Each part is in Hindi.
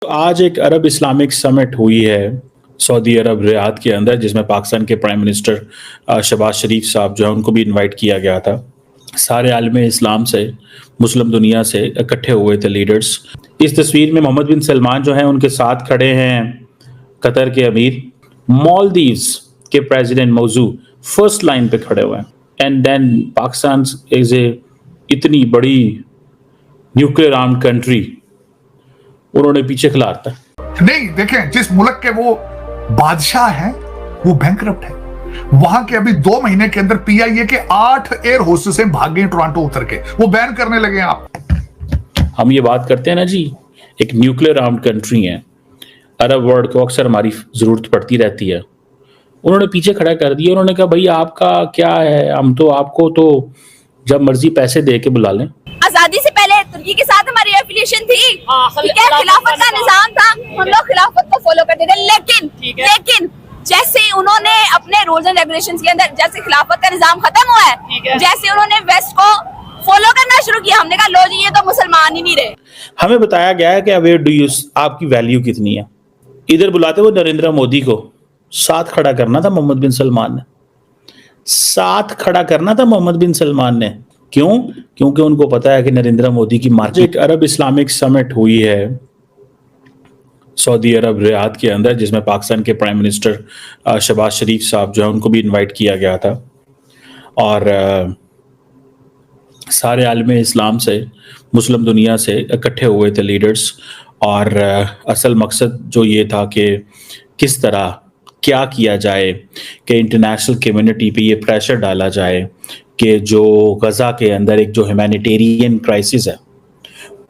तो आज एक अरब इस्लामिक समिट हुई है सऊदी अरब रियाद के अंदर, जिसमें पाकिस्तान के प्राइम मिनिस्टर शहबाज शरीफ साहब जो है उनको भी इनवाइट किया गया था। सारे आलम इस्लाम से, मुस्लिम दुनिया से इकट्ठे हुए थे लीडर्स। इस तस्वीर में मोहम्मद बिन सलमान जो है उनके साथ खड़े हैं कतर के अमीर, मालदीव्स के प्रेसिडेंट मौजू फर्स्ट लाइन पे खड़े हुए हैं। And then Pakistan is a इतनी बड़ी न्यूक्लियर आर्म्ड कंट्री, उन्होंने पीछे खिलाता नहीं। देखें, जिस मुल्क के वो बादशाह हैं वो बैंकरप्ट है। वहां के अभी 2 महीने के अंदर पीआईए के 8 एयर होस्टेसें भाग गई टोरंटो उतर के, वो बैन करने लगे हैं। आप हम ये बात करते हैं ना जी, एक न्यूक्लियर आर्म्ड कंट्री है, अरब वर्ल्ड को अक्सर हमारी जरूरत पड़ती रहती है। उन्होंने पीछे खड़ा कर दिया। उन्होंने कहा भाई आपका क्या है, हम तो आपको तो जब मर्जी पैसे दे के बुला लें। आजादी से पहले तुर्की के साथ हमारी एफिलिएशन थी, ठीक है, खिलाफत का निजाम था, हम लोग खिलाफत को फॉलो करते थे। लेकिन जैसे उन्होंने अपने रूल्स एंड रेगुलेशंस के अंदर, जैसे खिलाफत का निजाम खत्म हुआ है, जैसे उन्होंने वेस्ट को फॉलो करना शुरू किया, हमने कहा लो जी ये तो मुसलमान ही नहीं रहे। हमें बताया गया है कि वेयर डू यू, आपकी वैल्यू कितनी है। इधर बुलाते हुए नरेंद्र मोदी को साथ खड़ा करना था मोहम्मद बिन सलमान ने, साथ खड़ा करना था मोहम्मद बिन सलमान ने। क्यों? क्योंकि उनको पता है कि नरेंद्र मोदी की मार्केट। एक अरब इस्लामिक समिट हुई है सऊदी अरब रियाद के अंदर, जिसमें पाकिस्तान के प्राइम मिनिस्टर शहबाज शरीफ साहब जो है उनको भी इनवाइट किया गया था। और सारे आलम इस्लाम से, मुस्लिम दुनिया से इकट्ठे हुए थे लीडर्स। और असल मकसद जो ये था कि किस तरह क्या किया जाए कि इंटरनेशनल कम्युनिटी पे ये प्रेशर डाला जाए कि जो गजा के अंदर एक जो ह्यूमैनिटेरियन क्राइसिस है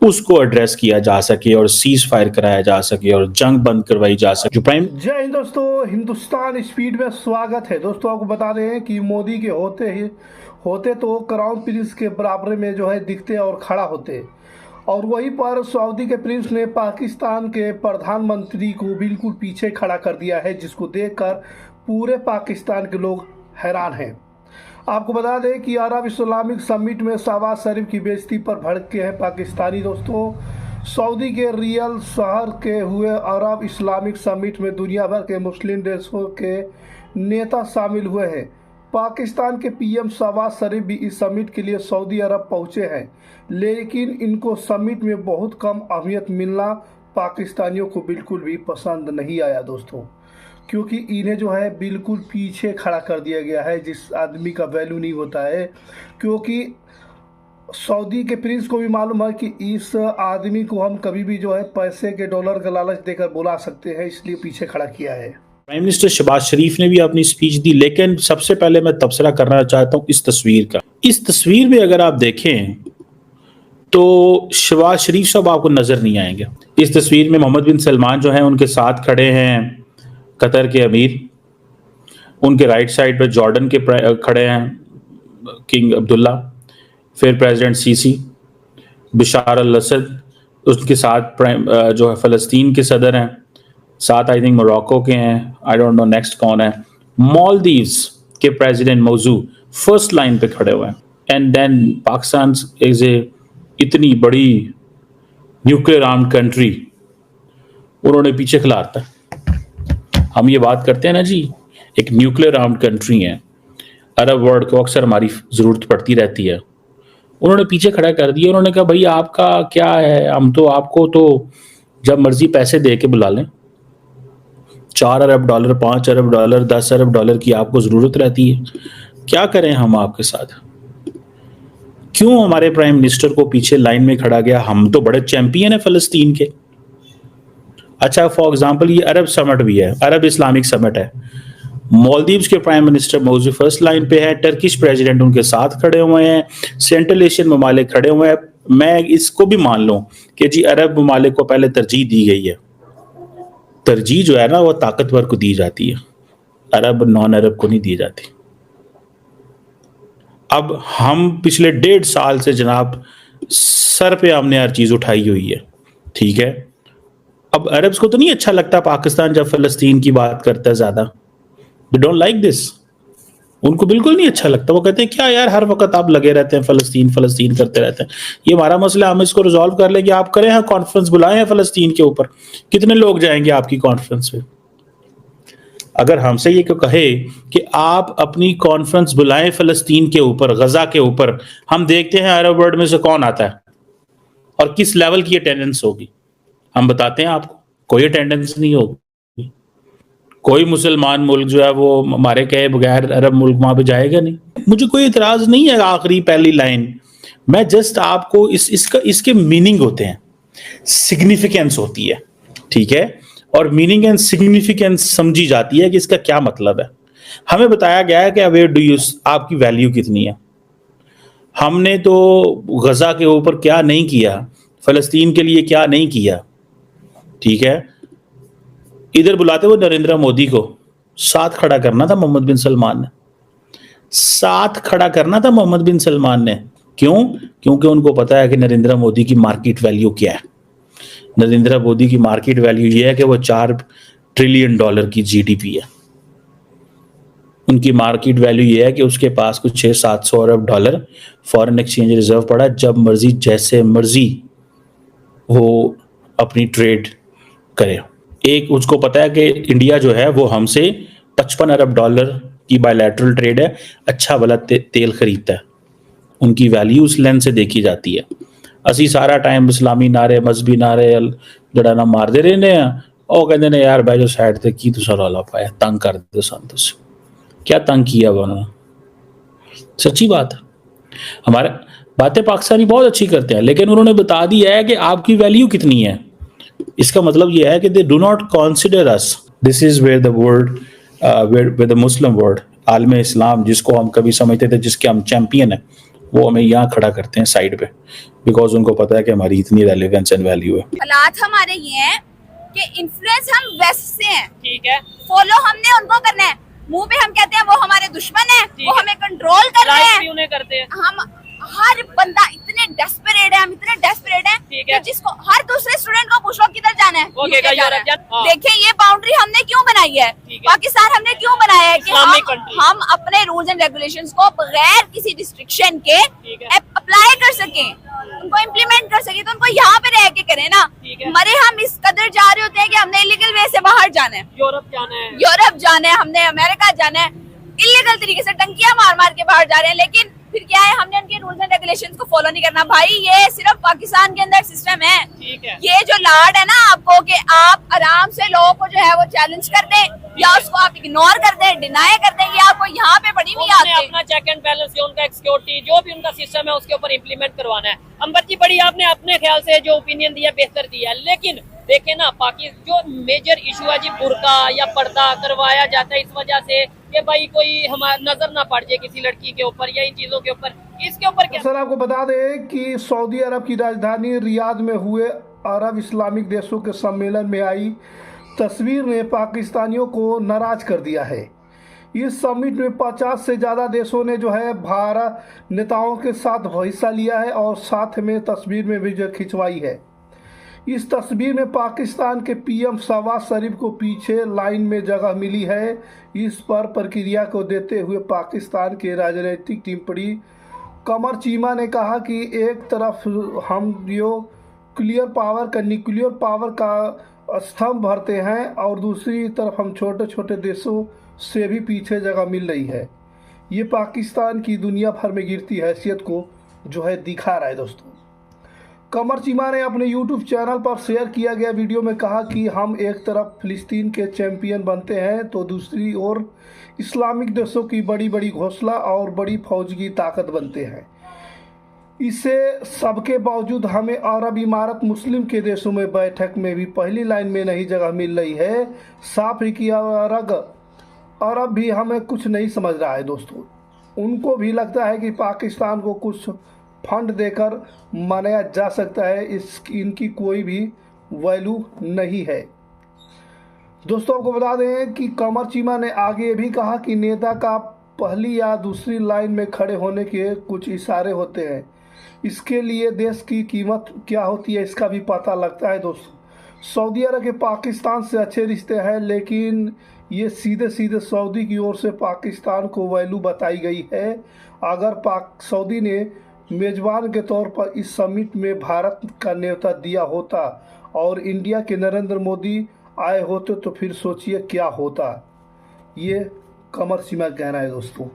उसको एड्रेस किया जा सके और सीज फायर कराया जा सके और जंग बंद करवाई जा सके। जो प्राइम जय हिंद दोस्तों, हिंदुस्तान स्पीड में स्वागत है। दोस्तों आपको बता रहे हैं कि मोदी के होते तो क्राउन प्रिंस के बराबर में जो है दिखते और खड़ा होते, और वहीं पर सऊदी के प्रिंस ने पाकिस्तान के प्रधानमंत्री को बिल्कुल पीछे खड़ा कर दिया है, जिसको देखकर पूरे पाकिस्तान के लोग हैरान हैं। आपको बता दें कि अरब इस्लामिक समिट में शहबाज शरीफ की बेइज्जती पर भड़के हैं पाकिस्तानी। दोस्तों सऊदी के रियल शहर के हुए अरब इस्लामिक समिट में दुनिया भर के मुस्लिम देशों के नेता शामिल हुए हैं। पाकिस्तान के पीएम शहबाज शरीफ भी इस समिट के लिए सऊदी अरब पहुंचे हैं, लेकिन इनको समिट में बहुत कम अहमियत मिलना पाकिस्तानियों को बिल्कुल भी पसंद नहीं आया दोस्तों, क्योंकि इन्हें जो है बिल्कुल पीछे खड़ा कर दिया गया है, जिस आदमी का वैल्यू नहीं होता है। क्योंकि सऊदी के प्रिंस को भी मालूम है कि इस आदमी को हम कभी भी जो है पैसे के डॉलर का लालच देकर बुला सकते हैं, इसलिए पीछे खड़ा किया है। प्राइम मिनिस्टर शहबाज शरीफ ने भी अपनी स्पीच दी, लेकिन सबसे पहले मैं तबसरा करना चाहता हूं इस तस्वीर का। इस तस्वीर में अगर आप देखें तो शहबाज शरीफ साहब आपको नजर नहीं आएंगे। इस तस्वीर में मोहम्मद बिन सलमान जो है उनके साथ खड़े हैं कतर के अमीर, उनके राइट साइड पर जॉर्डन के खड़े हैं किंग अब्दुल्ला, फिर प्रेसिडेंट सीसी, बशार अल असद, उसके साथ जो है फ़लस्तीन के सदर हैं, साथ आई थिंक मोरक्को के हैं, आई डोंट नो नेक्स्ट कौन है, मालदीव्स के प्रेसिडेंट मौजू फर्स्ट लाइन पे खड़े हुए हैं। And then Pakistan is a इतनी बड़ी न्यूक्लियर आर्म्ड कंट्री, उन्होंने पीछे खिलाता है। हम ये बात करते हैं ना जी, एक न्यूक्लियर आर्म्ड कंट्री है, अरब वर्ल्ड को अक्सर हमारी जरूरत पड़ती रहती है। उन्होंने पीछे खड़ा कर दिया। उन्होंने कहा भाई आपका क्या है, हम तो आपको तो जब मर्जी पैसे दे के बुला लें। 4 अरब डॉलर, 5 अरब डॉलर, 10 अरब डॉलर की आपको जरूरत रहती है। क्या करें हम आपके साथ? क्यों हमारे प्राइम मिनिस्टर को पीछे लाइन में खड़ा गया? हम तो बड़े चैंपियन है फलस्तीन के। अच्छा, फॉर एग्जाम्पल ये अरब समिट भी है, अरब इस्लामिक समिट है, मालदीव्स के प्राइम मिनिस्टर मौजूद फर्स्ट लाइन पे है, टर्किश प्रेसिडेंट उनके साथ खड़े हुए हैं, सेंट्रल एशियन ममालिक खड़े हुए हैं। मैं इसको भी मान लूं कि जी अरब ममालिक को पहले तरजीह दी गई है। तरजीह जो है ना वो ताकतवर को दी जाती है, अरब नॉन अरब को नहीं दी जाती। अब हम पिछले 1.5 साल से जनाब सर पे हमने हर चीज उठाई हुई है, ठीक है। अब अरब्स को तो नहीं अच्छा लगता पाकिस्तान जब फलस्तीन की बात करता है ज्यादा, दे डोंट लाइक दिस। उनको बिल्कुल नहीं अच्छा लगता। वो कहते हैं क्या यार हर वक्त आप लगे रहते हैं, फलस्तीन फलस्तीन करते रहते हैं, ये हमारा मसला, हम इसको रिजॉल्व कर लेंगे, आप करें, हाँ कॉन्फ्रेंस बुलाएं हैं फलस्तीन के ऊपर, कितने लोग जाएंगे आपकी कॉन्फ्रेंस में? अगर हमसे ये क्यों कहे कि आप अपनी कॉन्फ्रेंस बुलाएं फलस्तीन के ऊपर, गजा के ऊपर, हम देखते हैं अरब वर्ल्ड में से कौन आता है और किस लेवल की अटेंडेंस होगी, हम बताते हैं आपको, कोई अटेंडेंस नहीं होगी। कोई मुसलमान मुल्क जो है वो हमारे कहे बगैर अरब मुल्क वहां पे जाएगा नहीं। मुझे कोई इतराज नहीं है आखिरी पहली लाइन, मैं जस्ट आपको इसके मीनिंग होते हैं, सिग्निफिकेंस होती है, ठीक है, और मीनिंग एंड सिग्निफिकेंस समझी जाती है कि इसका क्या मतलब है। हमें बताया गया है कि वेयर डू यू, आपकी वैल्यू कितनी है। हमने तो गजा के ऊपर क्या नहीं किया, फलस्तीन के लिए क्या नहीं किया, ठीक है। इधर बुलाते हुए नरेंद्र मोदी को साथ खड़ा करना था मोहम्मद बिन सलमान ने, साथ खड़ा करना था मोहम्मद बिन सलमान ने। क्यों? क्योंकि उनको पता है कि नरेंद्र मोदी की मार्केट वैल्यू क्या है। नरेंद्र मोदी की मार्केट वैल्यू ये है कि वो $4 ट्रिलियन की जीडीपी है। उनकी मार्केट वैल्यू ये है कि उसके पास कुछ 600-700 अरब डॉलर फॉरेन एक्सचेंज रिजर्व पड़ा, जब मर्जी जैसे मर्जी वो अपनी ट्रेड करे। एक उसको पता है कि इंडिया जो है वो हमसे $55 अरब की बायलैटरल ट्रेड है, अच्छा भला तेल खरीदता है। उनकी वैल्यू उस लेंस से देखी जाती है। असी सारा टाइम इस्लामी नारे, मजहबी नारे जड़ा ना मारते रहने हैं, और कहते ने यार बैजो साइड ते की तुसा रौला पाया, तंग कर दे सन तुस, क्या तंग किया उन्होंने? सच्ची बात है, हमारे बातें पाकिस्तानी बहुत अच्छी करते हैं, लेकिन उन्होंने बता दिया है कि आपकी वैल्यू कितनी है। इसका मतलब यह है कि they do not consider us. This is where the world, where the Muslim world, आलम इस्लाम जिसको हम कभी समझते थे, जिसके हम चैंपियन हैं, वो हमें यहाँ खड़ा करते हैं साइड पे, बिकॉज उनको पता है कि हमारी इतनी रेलेवेंस एंड वैल्यू है। हालात हमारे ये हैं कि इन्फ्लुएंस हम वेस्ट से हैं, ठीक है, फॉलो हमने उनको करना है। मुंह पे हम कहते हैं वो हमारे दुश्मन है, वो हमें कंट्रोल कर रहे लाइक भी हैं। उन्हें करते हैं। हम हर बंदा इतने डेस्परेट है, हम इतने डेस्परेट हैं ठीक है। कि जिसको हर दूसरे स्टूडेंट को पूछ लो किधर जाना है, वो UK कहेगा जाना यूरोप है। जाना। हाँ। देखिए ये बाउंड्री हमने क्यों बनाई है, ठीक है। पाकिस्तान हमने क्यों बनाया है कि इस्लामिक कंट्री। हम अपने रूल्स एंड रेगुलेशंस को बगैर किसी रिस्ट्रिक्शन के ठीक है। अप्लाई कर सकें, उनको इम्प्लीमेंट कर सकें। तो उनको यहाँ पे रह के करें ना। ठीक है। मरे हम इस कदर जा रहे होते हैं कि हमने इलीगल वे से बाहर जाना है, यूरोप जाना है, यूरोप जाना है, हमने अमेरिका जाना है, इलीगल तरीके से टंकियां मार मार के बाहर जा रहे हैं। लेकिन फिर क्या है, हमने उनके रूल्स एंड रेगुलेशंस को फॉलो नहीं करना। भाई ये सिर्फ पाकिस्तान के अंदर सिस्टम है। ठीक है। ये जो लाड है ना आपको कि आप आराम से लोगों को जो है वो चैलेंज कर दें या उसको आप इग्नोर कर दें, डिनाई कर दें, ये आपको यहाँ पे बड़ी हुई उन्होंने आती अपना चेक एंड बैलेंस या उनका सिक्योरिटी जो भी उनका सिस्टम है उसके ऊपर इम्प्लीमेंट करवाना है। अंबर जी बड़ी आपने अपने ख्याल से जो ओपिनियन दिया बेहतर दिया, लेकिन देखे ना पाकिस्तान जो मेजर इशू है जी, बुर्का या पर्दा करवाया जाता है इस वजह से कि भाई कोई हमारा नजर ना पड़ जाए किसी लड़की के ऊपर या इन चीजों के ऊपर, इसके ऊपर क्या? सर आपको बता दें कि सऊदी अरब की राजधानी रियाद में हुए अरब इस्लामिक देशों के सम्मेलन में आई तस्वीर ने पाकिस्तानियों को नाराज कर दिया है। इस समिट में 50 से ज़्यादा देशों ने जो है भारत नेताओं के साथ हिस्सा लिया है और साथ में तस्वीर में भी खिंचवाई है। इस तस्वीर में पाकिस्तान के पीएम शहबाज शरीफ को पीछे लाइन में जगह मिली है। इस पर प्रतिक्रिया को देते हुए पाकिस्तान के राजनीतिक टिप्पणी कमर चीमा ने कहा कि एक तरफ हम जो न्यूक्लियर पावर का स्तंभ भरते हैं और दूसरी तरफ हम छोटे छोटे देशों से भी पीछे जगह मिल रही है। ये पाकिस्तान की दुनिया भर में गिरती हैसियत को जो है दिखा रहा है। दोस्तों कमर चीमा ने अपने YouTube चैनल पर शेयर किया गया वीडियो में कहा कि हम एक तरफ फिलिस्तीन के चैंपियन बनते हैं तो दूसरी ओर इस्लामिक देशों की बड़ी बड़ी घोषणा और बड़ी फौज की ताकत बनते हैं। इससे सबके बावजूद हमें अरब इमारत मुस्लिम के देशों में बैठक में भी पहली लाइन में नहीं जगह मिल रही है। साफ ही कि अरब भी हमें कुछ नहीं समझ रहा है। दोस्तों उनको भी लगता है कि पाकिस्तान को कुछ फंड देकर मनाया जा सकता है, इनकी कोई भी वैल्यू नहीं है। दोस्तों आपको बता दें कि कमर चीमा ने आगे ये भी कहा कि नेता का पहली या दूसरी लाइन में खड़े होने के कुछ इशारे होते हैं, इसके लिए देश की कीमत क्या होती है इसका भी पता लगता है। दोस्तों सऊदी अरब के पाकिस्तान से अच्छे रिश्ते हैं, लेकिन ये सीधे सीधे सऊदी की ओर से पाकिस्तान को वैल्यू बताई गई है। अगर सऊदी ने मेज़बान के तौर पर इस समिट में भारत का न्योता दिया होता और इंडिया के नरेंद्र मोदी आए होते तो फिर सोचिए क्या होता। ये कमर सीमा कहना है दोस्तों।